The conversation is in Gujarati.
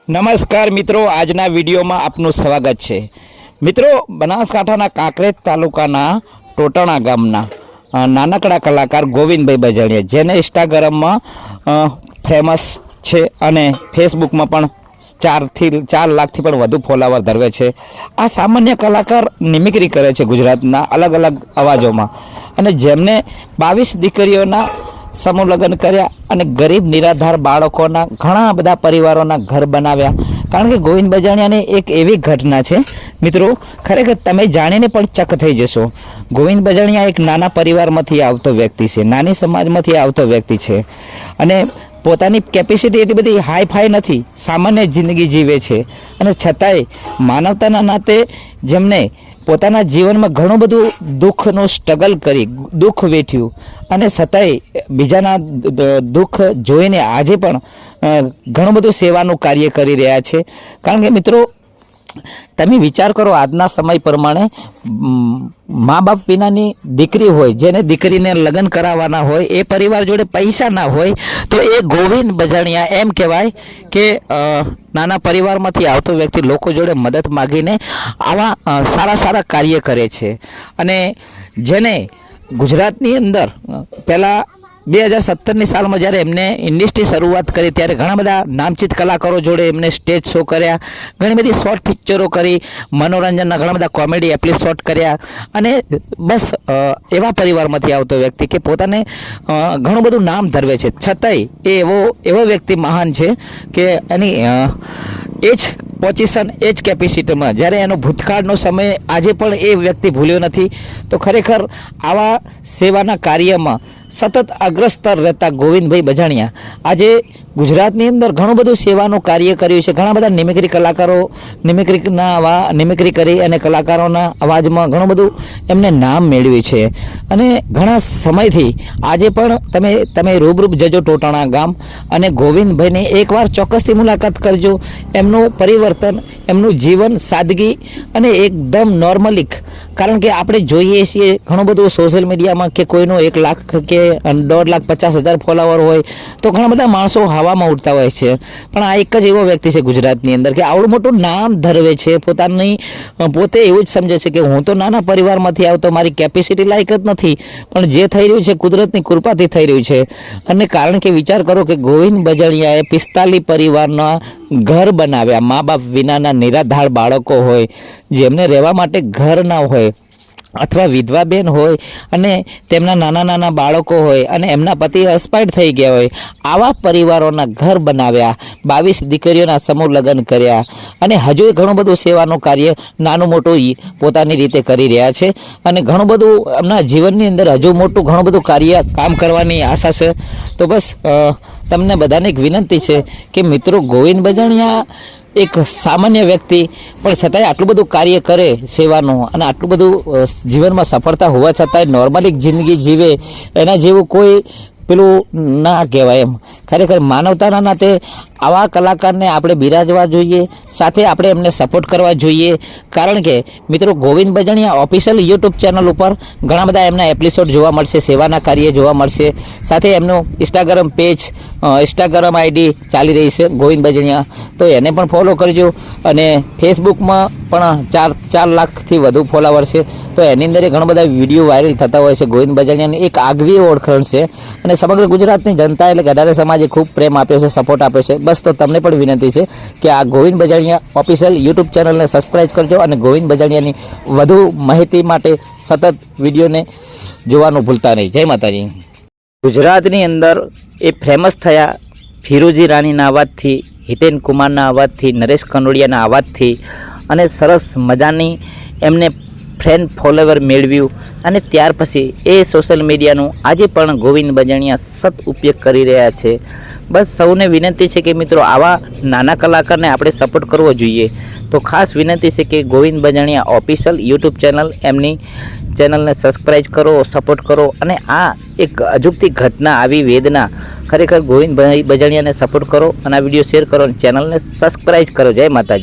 નમસ્કાર મિત્રો, આજના વિડીયોમાં આપનું સ્વાગત છે। મિત્રો, બનાસકાંઠાના કાંકરેજ તાલુકાના ટોટાણા ગામના નાનકડા કલાકાર ગોવિંદભાઈ બજાણિયા, જેને ઇન્સ્ટાગ્રામમાં ફેમસ છે અને ફેસબુકમાં પણ 4 લાખથી પણ વધુ ફોલોવર ધરાવે છે। આ સામાન્ય કલાકાર નિમિક્રી કરે છે ગુજરાતના અલગ અલગ અવાજોમાં, અને જેમને 22 દીકરીઓના समूह लग्न कर्या अने गरीब निराधार बाळकोना घणा बधा परिवारोना घर बनाव्या। कारण के गोविंद बजाणिया ने एक एवी घटना है मित्रों, खरेखर तमे जाणीने पण चक थई जशो। गोविंद बजाणिया एक नाना परिवारमांथी आवतो व्यक्ति छे, नानी समाजमांथी आवतो व्यक्ति छे, अने पोतानी केपेसिटी एटली बधी हाई फाई नथी, सामान्य जिंदगी जीवे छे, अने छतांय मानवताना नाते जेमने પોતાના જીવનમાં ઘણું બધું દુઃખનું સ્ટ્રગલ કરી, દુઃખ વેઠ્યું, અને છતાંય બીજાના દુઃખ જોઈને આજે પણ ઘણું બધું સેવાનું કાર્ય કરી રહ્યા છે। કારણ કે મિત્રો, તમે વિચાર કરો, આજના સમય પ્રમાણે મા બાપ વિનાની દીકરી હોય, જેને દીકરીને લગ્ન કરાવવાના હોય, એ પરિવાર જોડે પૈસા ના હોય, તો એ ગોવિંદ બજાણિયા એમ કહેવાય કે નાના પરિવારમાંથી આવતો વ્યક્તિ લોકો જોડે મદદ માગીને આવા સારા કાર્ય કરે છે। અને જેને ગુજરાતની અંદર પહેલાં 2017ની સાલમાં જ્યારે એમને ઇન્ડસ્ટ્રી શરૂઆત કરી, ત્યારે ઘણા બધા નામચીત કલાકારો જોડે એમને સ્ટેજ શો કર્યા, ઘણી બધી શોર્ટ પિક્ચરો કરી, મનોરંજનના ઘણા બધા કોમેડી એપિસોડ કર્યા, અને બસ એવા પરિવારમાંથી આવતો વ્યક્તિ કે પોતાને ઘણું બધું નામ ધરવે છે, છતાંય એ એવો વ્યક્તિ મહાન છે કે એની એ જ પોઝિશન, એ જ કેપેસિટીમાં જ્યારે એનો ભૂતકાળનો સમય આજે પણ એ વ્યક્તિ ભૂલ્યો નથી। તો ખરેખર આવા સેવાના કાર્યમાં સતત અગ્રસ્તર રહેતા ગોવિંદભાઈ બજાણિયા આજે ગુજરાતની અંદર ઘણું બધું સેવાનું કાર્ય કર્યું છે। ઘણા બધા નિમિક્રી કલાકારો નિમિક્રી કરી અને કલાકારોના અવાજમાં ઘણું બધું એમને નામ મેળવ્યું છે, અને ઘણા સમયથી આજે પણ તમે રૂબરૂપ જજો ટોટાણા ગામ, અને ગોવિંદભાઈની એકવાર ચોક્કસથી મુલાકાત કરજો। એમનું પરિવર્તન, એમનું જીવન સાદગી અને એકદમ નોર્મલિક, કારણ કે આપણે જોઈએ છીએ ઘણું બધું સોશિયલ મીડિયામાં કે કોઈનો 1 લાખ કે 2,50,000 ફોલોવર હોય તો ઘણા બધા માણસો હવામાં ઉડતા હોય છે, પણ આ એક જ એવો વ્યક્તિ છે ગુજરાતની અંદર કે આવડું મોટું નામ ધરાવે છે, પોતે એવું જ સમજે છે કે હું તો નાના પરિવારમાંથી આવતો, મારી કેપેસિટી લાયક જ નથી, પણ જે થઈ રહ્યું છે કુદરતની કૃપાથી થઈ રહ્યું છે। અને કારણ કે વિચાર કરો કે ગોવિંદ બજાણિયાએ 45 પરિવારના ઘર બનાવ્યા, મા બાપ વિનાના નિરાધાર બાળકો હોય, જેમને રહેવા માટે ઘર ના હોય, અથવા વિધવા બેન હોય, અને તેમના નાના બાળકો હોય, અને એમના પતિ એક્સપાયર્ડ થઈ ગયા હોય, આવા પરિવારોના ઘર બનાવ્યા, 22 દીકરીઓના સમૂહ લગ્ન કર્યા, અને હજુ ઘણું બધું સેવાનું કાર્ય નાનું મોટું પોતાની રીતે કરી રહ્યા છે, અને ઘણું બધું એમના જીવનની અંદર હજુ મોટું ઘણું બધું કામ કરવાની આશા છે। તો બસ તમને બધાને એક વિનંતી છે કે મિત્રો, ગોવિંદ બજાણિયા એક સામાન્ય વ્યક્તિ પણ છતાંય આટલું બધું કાર્ય કરે સેવાનું, અને આટલું બધું જીવનમાં સફળતા હોવા છતાંય નોર્મલી જિંદગી જીવે, એના જેવું કોઈ પેલું ના કહેવાય એમ। ખરેખર માનવતાના નાતે આવા કલાકારને આપણે બિરાજવા જોઈએ, સાથે આપણે એમને સપોર્ટ કરવા જોઈએ। કારણ કે મિત્રો, Govind Bajaniya official YouTube channel ઉપર ઘણા બધા એમના એપિસોડ જોવા મળશે, સેવાના કાર્ય જોવા મળશે, સાથે એમનું ઇન્સ્ટાગ્રામ પેજ, ઇન્સ્ટાગ્રામ આઈડી ચાલી રહી છે ગોવિંદ બજાણિયા, તો એને પણ ફોલો કરજો। અને ફેસબુકમાં પણ 4 લાખથી વધુ ફોલોવર છે, તો એની અંદર ઘણા બધા વિડીયો વાયરલ થતા હોય છે। ગોવિંદ બજાણિયાની એક આગવી ઓળખાણ છે, અને સમગ્ર ગુજરાતની જનતા એટલે ગઢારે સમાજે ખૂબ પ્રેમ આપ્યો છે, સપોર્ટ આપ્યો છે। બસ તો તમને પણ વિનંતી છે કે આ ગોવિંદ બજાણિયા ઓફિશિયલ યુટ્યુબ ચેનલને સબસ્ક્રાઈબ કરજો, અને ગોવિંદ બજાણિયાની વધુ માહિતી માટે સતત વિડીયોને જોવાનું ભૂલતા નહીં। જય માતાજી। ગુજરાતની અંદર એ ફેમસ થયા ફિરોજી રાણીના અવાજથી, હિતેન કુમારના અવાજથી, નરેશ કનોડિયાના અવાજથી, અને સરસ મજાની એમને ફ્રેન્ડ ફોલોવર મેળવ્યું, અને ત્યાર પછી એ સોશિયલ મીડિયાનું આજે પણ ગોવિંદ બજાણિયા સત ઉપયોગ કરી રહ્યા છે। બસ સૌને વિનંતી છે કે મિત્રો, આવા નાના કલાકારને આપણે સપોર્ટ કરવો જોઈએ। તો ખાસ વિનંતી છે કે Govind Bajaniya official YouTube channel, એમની ચેનલને સબસ્ક્રાઈબ કરો, સપોર્ટ કરો, અને આ એક અજુગતી ઘટના, આવી વેદના, ખરેખર ગોવિંદ બજાણિયાને સપોર્ટ કરો, અને આ વિડીયો શેર કરો, અને ચેનલને સબસ્ક્રાઈબ કરો। જય માતાજી।